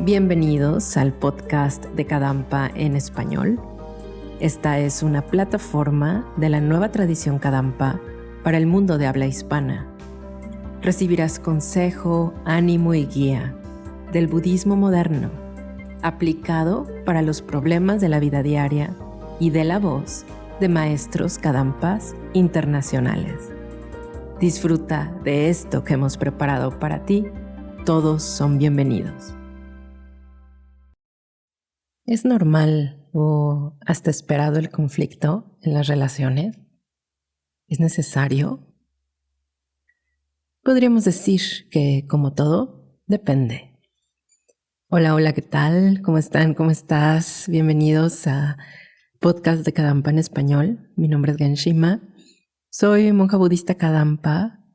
Bienvenidos al podcast de Kadampa en español. Esta es una plataforma de la nueva tradición Kadampa para el mundo de habla hispana. Recibirás consejo, ánimo y guía del budismo moderno, aplicado para los problemas de la vida diaria y de la voz de maestros Kadampas internacionales. Disfruta de esto que hemos preparado para ti. Todos son bienvenidos. ¿Es normal o hasta esperado el conflicto en las relaciones? ¿Es necesario? Podríamos decir que, como todo, depende. Hola, ¿qué tal? ¿Cómo están? ¿Cómo estás? Bienvenidos a Podcast de Kadampa en español. Mi nombre es Genshima. Soy monja budista Kadampa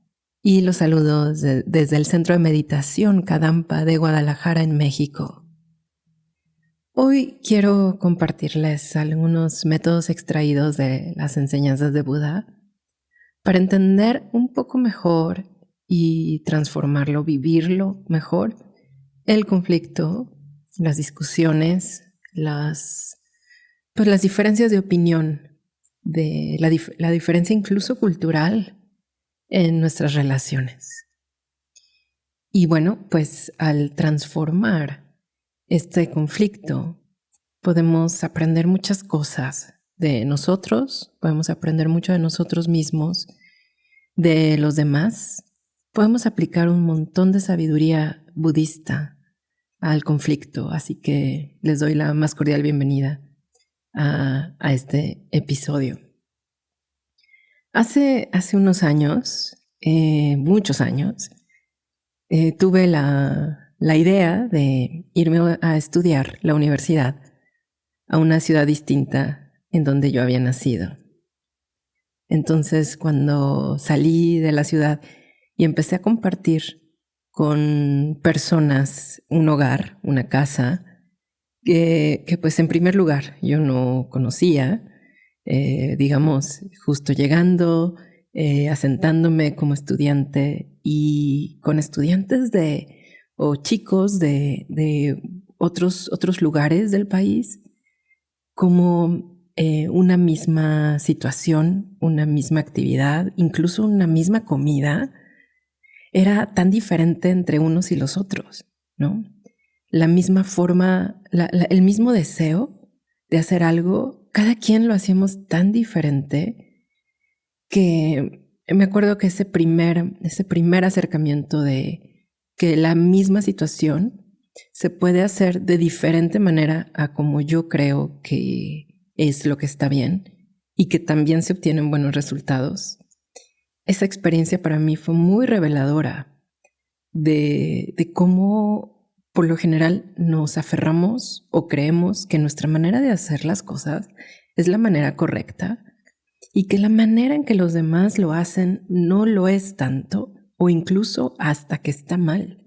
y los saludo desde el Centro de Meditación Kadampa de Guadalajara, en México. Hoy quiero compartirles algunos métodos extraídos de las enseñanzas de Buda para entender un poco mejor y transformarlo, vivirlo mejor, el conflicto, las discusiones, las diferencias de opinión, de la diferencia incluso cultural en nuestras relaciones. Y bueno, pues al transformar este conflicto, podemos aprender muchas cosas de nosotros, podemos aprender mucho de nosotros mismos, de los demás. Podemos aplicar un montón de sabiduría budista al conflicto, así que les doy la más cordial bienvenida a este episodio. Hace unos años, muchos años, tuve la idea de irme a estudiar la universidad a una ciudad distinta en donde yo había nacido. Entonces, cuando salí de la ciudad y empecé a compartir con personas un hogar, una casa, que pues en primer lugar yo no conocía, digamos, justo llegando, asentándome como estudiante y con estudiantes o chicos de otros lugares del país, como una misma situación, una misma actividad, incluso una misma comida, era tan diferente entre unos y los otros, ¿no? La misma forma, el mismo deseo de hacer algo, cada quien lo hacíamos tan diferente que me acuerdo que ese primer acercamiento de que la misma situación se puede hacer de diferente manera a como yo creo que es lo que está bien y que también se obtienen buenos resultados. Esa experiencia para mí fue muy reveladora de cómo por lo general nos aferramos o creemos que nuestra manera de hacer las cosas es la manera correcta y que la manera en que los demás lo hacen no lo es tanto o incluso hasta que está mal.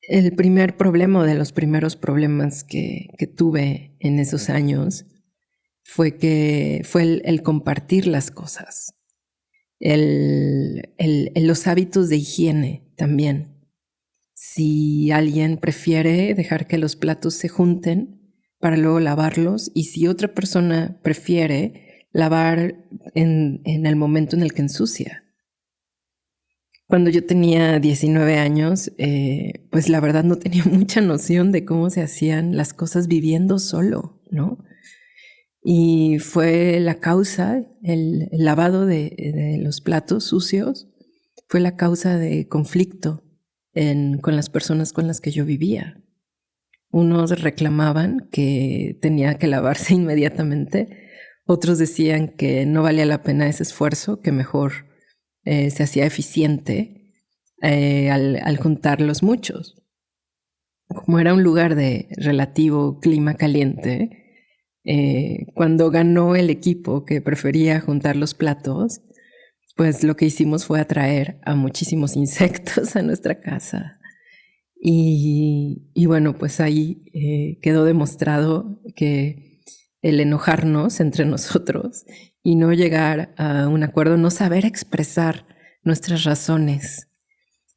El primer problema o de los primeros problemas que tuve en esos años fue el compartir las cosas, los hábitos de higiene también. Si alguien prefiere dejar que los platos se junten para luego lavarlos y si otra persona prefiere lavar en el momento en el que ensucia. Cuando yo tenía 19 años, pues la verdad no tenía mucha noción de cómo se hacían las cosas viviendo solo, ¿no? Y fue la causa, el lavado de los platos sucios, fue la causa de conflicto con las personas con las que yo vivía. Unos reclamaban que tenía que lavarse inmediatamente, otros decían que no valía la pena ese esfuerzo, que mejor se hacía eficiente al juntarlos muchos. Como era un lugar de relativo clima caliente, cuando ganó el equipo que prefería juntar los platos, pues lo que hicimos fue atraer a muchísimos insectos a nuestra casa. Y bueno, pues ahí quedó demostrado que el enojarnos entre nosotros y no llegar a un acuerdo, no saber expresar nuestras razones,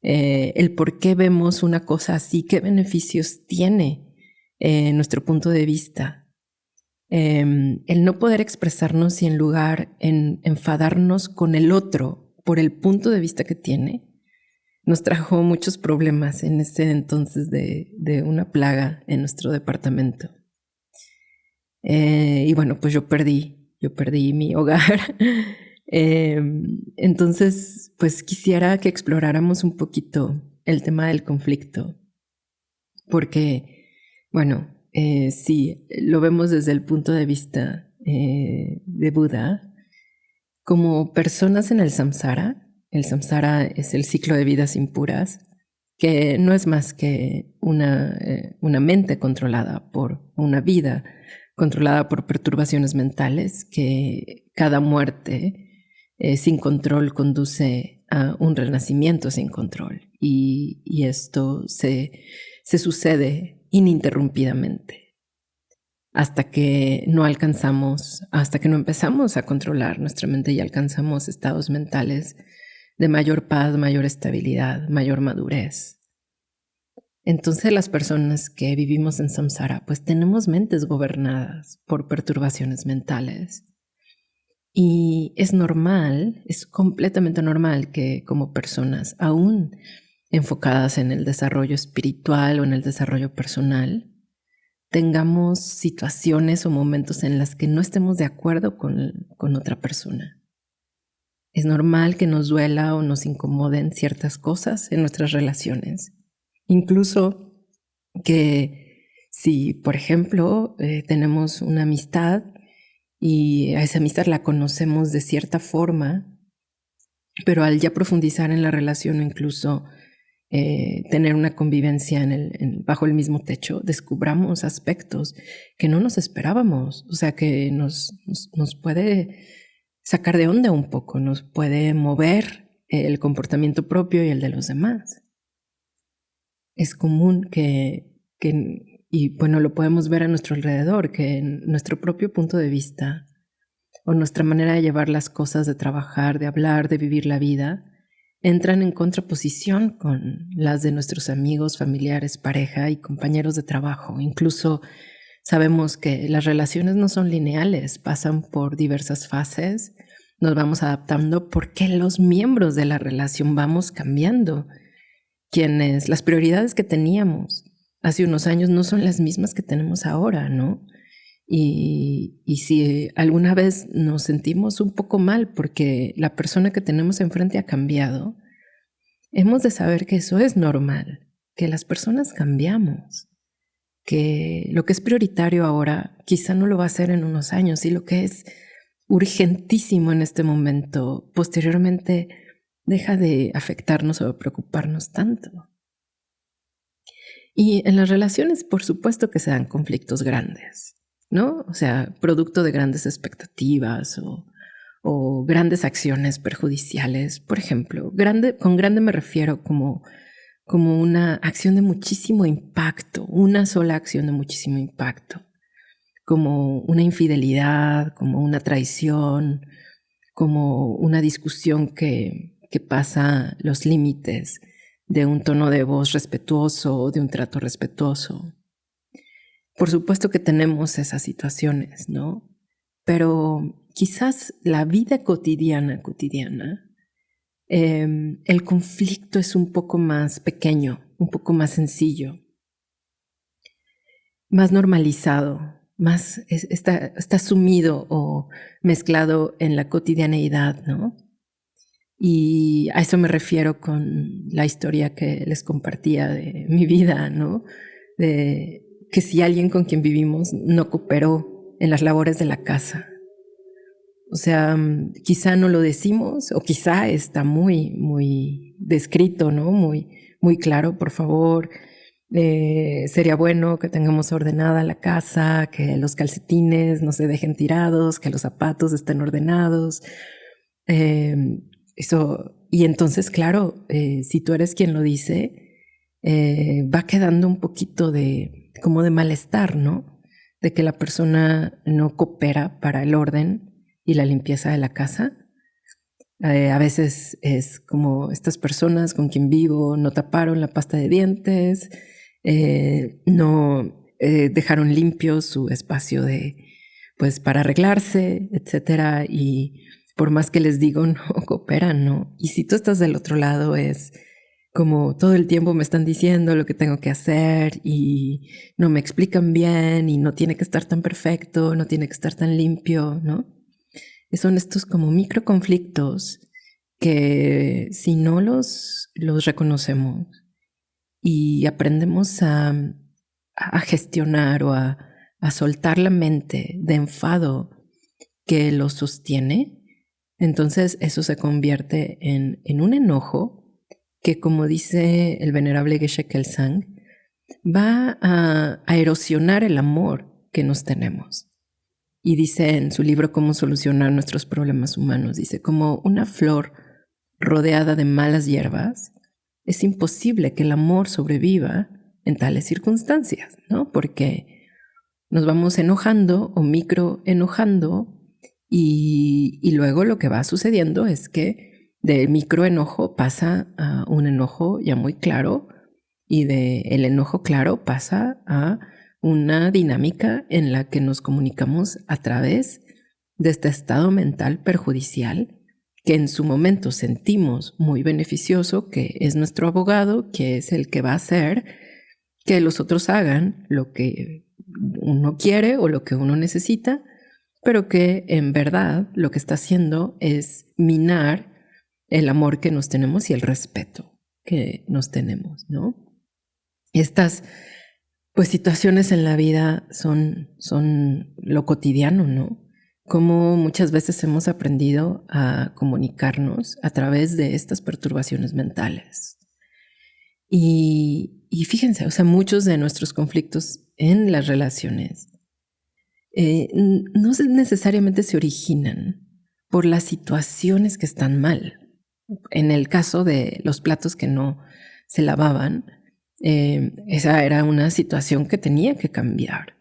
el por qué vemos una cosa así, qué beneficios tiene nuestro punto de vista. El no poder expresarnos y en lugar en enfadarnos con el otro por el punto de vista que tiene, nos trajo muchos problemas en ese entonces de una plaga en nuestro departamento. Y bueno, pues yo perdí mi hogar. Entonces, pues quisiera que exploráramos un poquito el tema del conflicto, porque, bueno, si lo vemos desde el punto de vista de Buda, como personas en el samsara es el ciclo de vidas impuras, que no es más que una mente controlada por una vida controlada por perturbaciones mentales, que cada muerte sin control conduce a un renacimiento sin control. Y esto se sucede ininterrumpidamente hasta que no empezamos a controlar nuestra mente y alcanzamos estados mentales de mayor paz, mayor estabilidad, mayor madurez. Entonces las personas que vivimos en samsara, pues tenemos mentes gobernadas por perturbaciones mentales. Y es normal, es completamente normal que como personas, aún enfocadas en el desarrollo espiritual o en el desarrollo personal, tengamos situaciones o momentos en las que no estemos de acuerdo con otra persona. Es normal que nos duela o nos incomoden ciertas cosas en nuestras relaciones. Incluso que si, por ejemplo, tenemos una amistad y a esa amistad la conocemos de cierta forma, pero al ya profundizar en la relación o incluso tener una convivencia bajo el mismo techo, descubramos aspectos que no nos esperábamos, o sea, que nos puede sacar de onda un poco, nos puede mover el comportamiento propio y el de los demás. Es común y bueno, lo podemos ver a nuestro alrededor, que en nuestro propio punto de vista o nuestra manera de llevar las cosas, de trabajar, de hablar, de vivir la vida, entran en contraposición con las de nuestros amigos, familiares, pareja y compañeros de trabajo. Incluso sabemos que las relaciones no son lineales, pasan por diversas fases, nos vamos adaptando porque los miembros de la relación vamos cambiando. Las prioridades que teníamos hace unos años no son las mismas que tenemos ahora, ¿no? Y si alguna vez nos sentimos un poco mal porque la persona que tenemos enfrente ha cambiado, hemos de saber que eso es normal, que las personas cambiamos, que lo que es prioritario ahora quizá no lo va a ser en unos años y lo que es urgentísimo en este momento, posteriormente deja de afectarnos o de preocuparnos tanto. Y en las relaciones, por supuesto que se dan conflictos grandes, ¿no? O sea, producto de grandes expectativas o grandes acciones perjudiciales. Por ejemplo, con grande me refiero como una acción de muchísimo impacto, una sola acción de muchísimo impacto, como una infidelidad, como una traición, como una discusión que pasa los límites de un tono de voz respetuoso o de un trato respetuoso. Por supuesto que tenemos esas situaciones, ¿no? Pero quizás la vida cotidiana, el conflicto es un poco más pequeño, un poco más sencillo, más normalizado, está sumido o mezclado en la cotidianeidad, ¿no? Y a eso me refiero con la historia que les compartía de mi vida, ¿no? De que si alguien con quien vivimos no cooperó en las labores de la casa. O sea, quizá no lo decimos o quizá está muy, muy descrito, ¿no? Muy, muy claro, por favor. Sería bueno que tengamos ordenada la casa, que los calcetines no se dejen tirados, que los zapatos estén ordenados. Y entonces, claro, si tú eres quien lo dice, va quedando un poquito como de malestar, ¿no? De que la persona no coopera para el orden y la limpieza de la casa. A veces es como estas personas con quien vivo no taparon la pasta de dientes, no dejaron limpio su espacio pues para arreglarse, etcétera. Y por más que les digo, no cooperan, ¿no? Y si tú estás del otro lado, es como todo el tiempo me están diciendo lo que tengo que hacer y no me explican bien y no tiene que estar tan perfecto, no tiene que estar tan limpio, ¿no? Son estos como microconflictos que si no los reconocemos y aprendemos a gestionar o a soltar la mente de enfado que lo sostiene, entonces eso se convierte en un enojo que, como dice el venerable Geshe Kelsang, va a erosionar el amor que nos tenemos. Y dice en su libro Cómo solucionar nuestros problemas humanos, dice, como una flor rodeada de malas hierbas, es imposible que el amor sobreviva en tales circunstancias, ¿no? Porque nos vamos enojando o micro enojando y luego lo que va sucediendo es que del micro enojo pasa a un enojo ya muy claro y del enojo claro pasa a una dinámica en la que nos comunicamos a través de este estado mental perjudicial que en su momento sentimos muy beneficioso, que es nuestro abogado, que es el que va a hacer que los otros hagan lo que uno quiere o lo que uno necesita, pero que en verdad lo que está haciendo es minar el amor que nos tenemos y el respeto que nos tenemos, ¿no? Estas pues situaciones en la vida son lo cotidiano, ¿no? Como muchas veces hemos aprendido a comunicarnos a través de estas perturbaciones mentales. Y fíjense, o sea, muchos de nuestros conflictos en las relaciones no necesariamente se originan por las situaciones que están mal. En el caso de los platos que no se lavaban, esa era una situación que tenía que cambiar.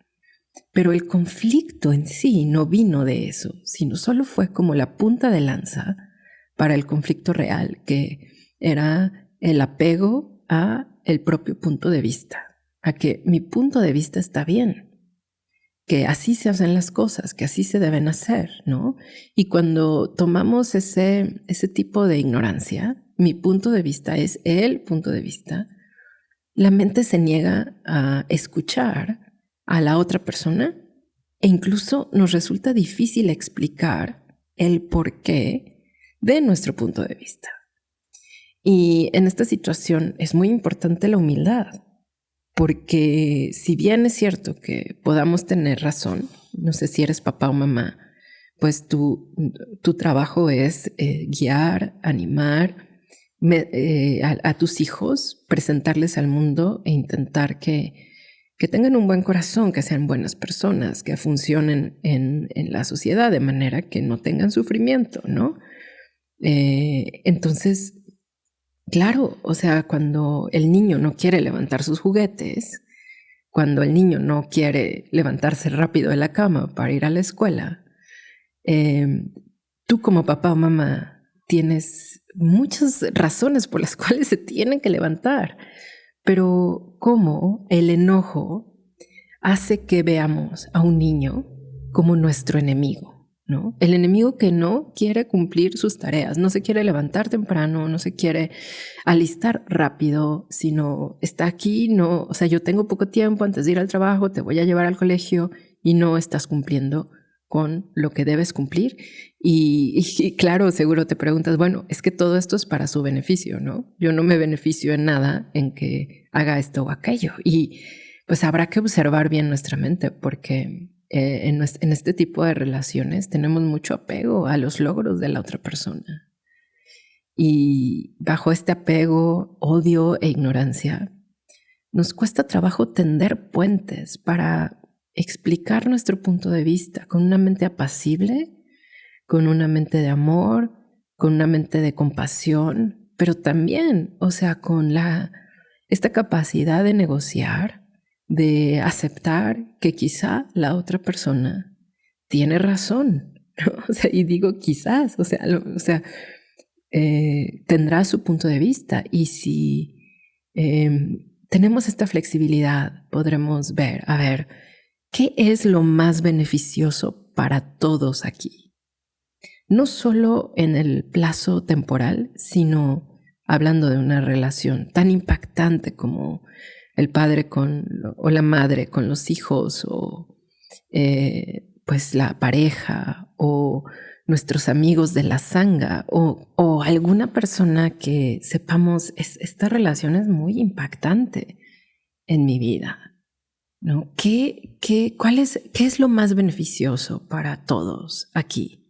Pero el conflicto en sí no vino de eso, sino solo fue como la punta de lanza para el conflicto real, que era el apego a el propio punto de vista, a que mi punto de vista está bien, que así se hacen las cosas, que así se deben hacer, ¿no? Y cuando tomamos ese tipo de ignorancia, mi punto de vista es el punto de vista, la mente se niega a escuchar a la otra persona e incluso nos resulta difícil explicar el porqué de nuestro punto de vista. Y en esta situación es muy importante la humildad, porque si bien es cierto que podamos tener razón, no sé si eres papá o mamá, pues tu trabajo es guiar, animar a tus hijos, presentarles al mundo e intentar que tengan un buen corazón, que sean buenas personas, que funcionen en la sociedad de manera que no tengan sufrimiento, ¿no? Entonces, claro, o sea, cuando el niño no quiere levantar sus juguetes, cuando el niño no quiere levantarse rápido de la cama para ir a la escuela, tú como papá o mamá tienes muchas razones por las cuales se tienen que levantar, pero cómo el enojo hace que veamos a un niño como nuestro enemigo, ¿no? El enemigo que no quiere cumplir sus tareas, no se quiere levantar temprano, no se quiere alistar rápido, sino está aquí, no, o sea, yo tengo poco tiempo antes de ir al trabajo, te voy a llevar al colegio y no estás cumpliendo con lo que debes cumplir. Y claro, seguro te preguntas, bueno, es que todo esto es para su beneficio, ¿no? Yo no me beneficio en nada en que haga esto o aquello. Y pues habrá que observar bien nuestra mente porque en este tipo de relaciones tenemos mucho apego a los logros de la otra persona. Y bajo este apego, odio e ignorancia, nos cuesta trabajo tender puentes para explicar nuestro punto de vista con una mente apacible, con una mente de amor, con una mente de compasión, pero también, o sea, con esta capacidad de negociar, de aceptar que quizá la otra persona tiene razón, ¿no? O sea, y digo quizás, o sea, tendrá su punto de vista, y si tenemos esta flexibilidad, podremos ver, a ver, ¿qué es lo más beneficioso para todos aquí? No solo en el plazo temporal, sino hablando de una relación tan impactante como el padre o la madre con los hijos, o pues la pareja, o nuestros amigos de la sanga, o alguna persona que sepamos, esta relación es muy impactante en mi vida, ¿no? ¿Qué es lo más beneficioso para todos aquí?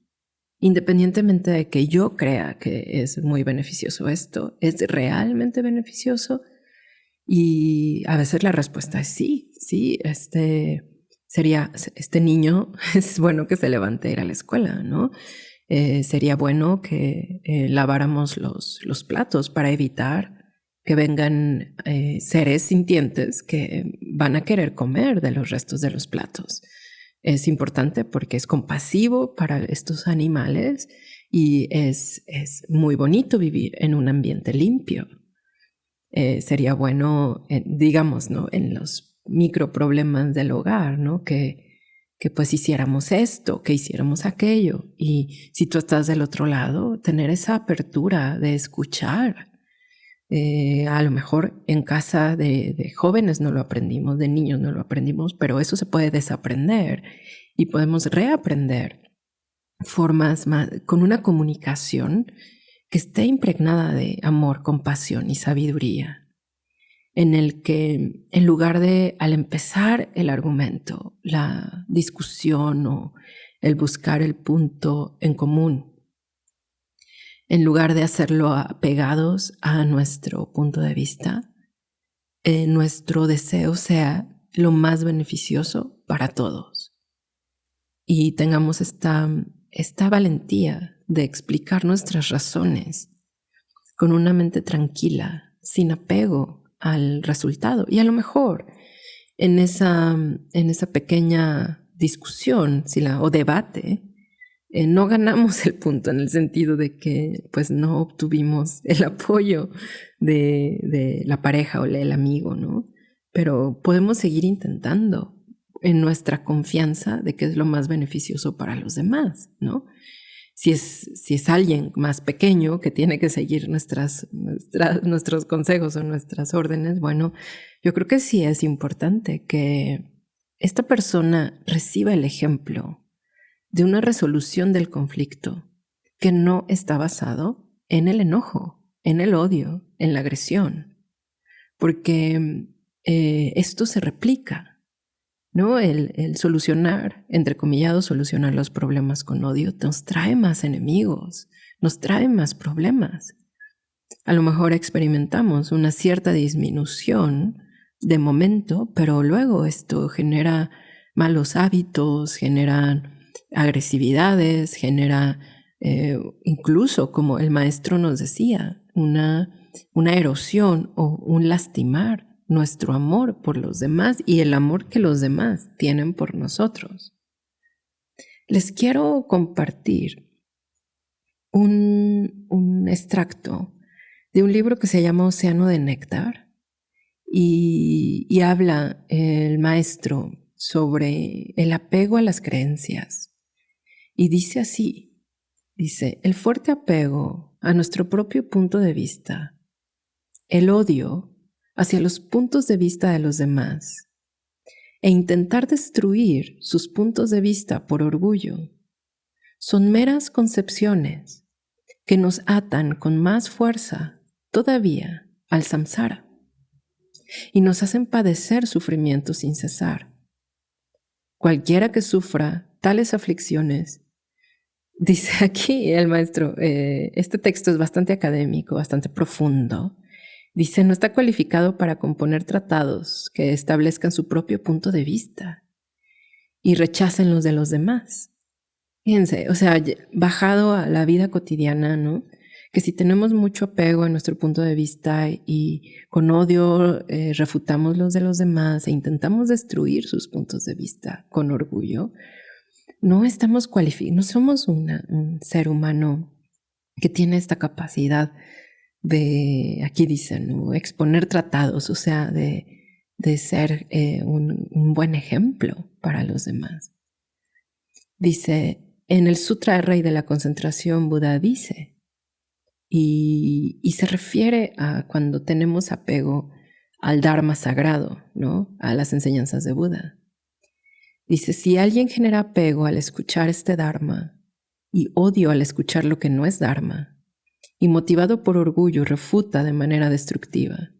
Independientemente de que yo crea que es muy beneficioso esto, ¿es realmente beneficioso? Y a veces la respuesta es sí, este niño es bueno que se levante a ir a la escuela, ¿no? Sería bueno que laváramos los platos para evitar que vengan seres sintientes que van a querer comer de los restos de los platos. Es importante porque es compasivo para estos animales y es muy bonito vivir en un ambiente limpio. Sería bueno, digamos, ¿no?, en los microproblemas del hogar, ¿no?, que pues hiciéramos esto, que hiciéramos aquello. Y si tú estás del otro lado, tener esa apertura de escuchar. A lo mejor en casa de jóvenes no lo aprendimos, de niños no lo aprendimos, pero eso se puede desaprender y podemos reaprender formas con una comunicación que esté impregnada de amor, compasión y sabiduría, en el que en lugar de, al empezar el argumento, la discusión o el buscar el punto en común, en lugar de hacerlo apegados a nuestro punto de vista, nuestro deseo sea lo más beneficioso para todos. Y tengamos esta valentía de explicar nuestras razones con una mente tranquila, sin apego al resultado. Y a lo mejor en esa pequeña discusión o debate, no ganamos el punto, en el sentido de que pues no obtuvimos el apoyo de la pareja o el amigo, ¿no? Pero podemos seguir intentando en nuestra confianza de que es lo más beneficioso para los demás, ¿no? Si es alguien más pequeño que tiene que seguir nuestros consejos o nuestras órdenes, bueno, yo creo que sí es importante que esta persona reciba el ejemplo de una resolución del conflicto que no está basado en el enojo, en el odio, en la agresión, porque esto se replica, ¿no? El solucionar, entrecomillados, solucionar los problemas con odio nos trae más enemigos, nos trae más problemas. A lo mejor experimentamos una cierta disminución de momento, pero luego esto genera malos hábitos, genera agresividades, genera incluso, como el maestro nos decía, una erosión o un lastimar nuestro amor por los demás y el amor que los demás tienen por nosotros. Les quiero compartir un extracto de un libro que se llama Océano de Néctar, y habla el maestro sobre el apego a las creencias. Y dice así, el fuerte apego a nuestro propio punto de vista, el odio hacia los puntos de vista de los demás e intentar destruir sus puntos de vista por orgullo son meras concepciones que nos atan con más fuerza todavía al samsara y nos hacen padecer sufrimiento sin cesar. Cualquiera que sufra tales aflicciones, dice aquí el maestro, este texto es bastante académico, bastante profundo. Dice, no está cualificado para componer tratados que establezcan su propio punto de vista y rechacen los de los demás. Fíjense, o sea, bajado a la vida cotidiana, ¿no? Que si tenemos mucho apego a nuestro punto de vista y con odio refutamos los de los demás e intentamos destruir sus puntos de vista con orgullo, no estamos cualificados, no somos un ser humano que tiene esta capacidad de, aquí dicen, ¿no?, exponer tratados, o sea, de ser un buen ejemplo para los demás. Dice, en el Sutra del Rey de la Concentración, Buda dice, y se refiere a cuando tenemos apego al Dharma sagrado, ¿no?, a las enseñanzas de Buda. Dice, si alguien genera apego al escuchar este Dharma y odio al escuchar lo que no es Dharma, y motivado por orgullo refuta de manera destructiva,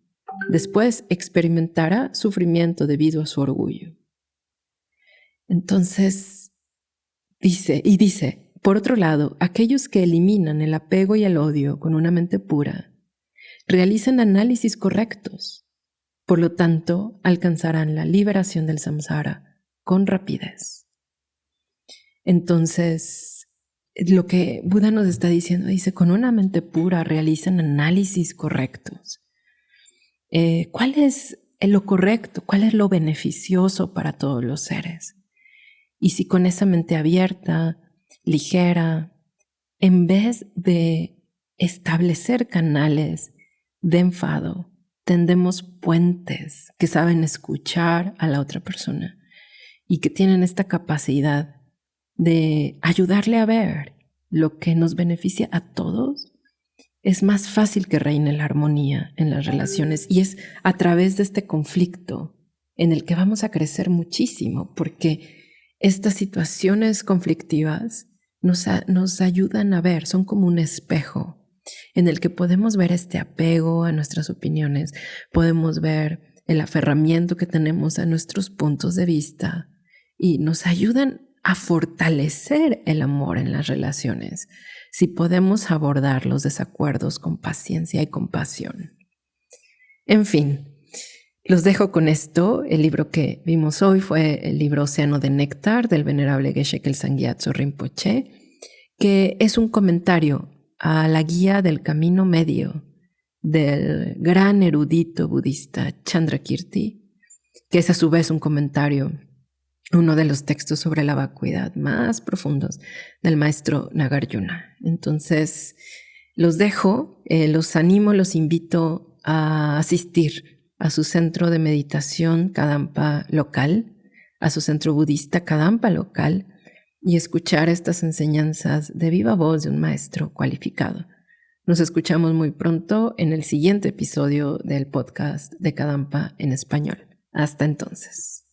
después experimentará sufrimiento debido a su orgullo. Entonces, dice, por otro lado, aquellos que eliminan el apego y el odio con una mente pura, realizan análisis correctos, por lo tanto, alcanzarán la liberación del samsara con rapidez. Entonces, lo que Buda nos está diciendo, dice, con una mente pura realizan análisis correctos. ¿Cuál es lo correcto? ¿Cuál es lo beneficioso para todos los seres? Y si con esa mente abierta, ligera, en vez de establecer canales de enfado, tendemos puentes que saben escuchar a la otra persona y que tienen esta capacidad de ayudarle a ver lo que nos beneficia a todos, es más fácil que reine la armonía en las relaciones, y es a través de este conflicto en el que vamos a crecer muchísimo, porque estas situaciones conflictivas nos ayudan a ver, son como un espejo en el que podemos ver este apego a nuestras opiniones, podemos ver el aferramiento que tenemos a nuestros puntos de vista y nos ayudan a fortalecer el amor en las relaciones si podemos abordar los desacuerdos con paciencia y compasión. En fin, los dejo con esto. El libro que vimos hoy fue el libro Océano de Néctar del venerable Geshe Kelsang Gyatso Rinpoche, que es un comentario a la guía del camino medio del gran erudito budista Chandrakirti, que es a su vez un comentario, uno de los textos sobre la vacuidad más profundos del maestro Nagarjuna. Entonces, los dejo, los animo, los invito a asistir a su centro de meditación Kadampa local, a su centro budista Kadampa local, y escuchar estas enseñanzas de viva voz de un maestro cualificado. Nos escuchamos muy pronto en el siguiente episodio del podcast de Kadampa en español. Hasta entonces.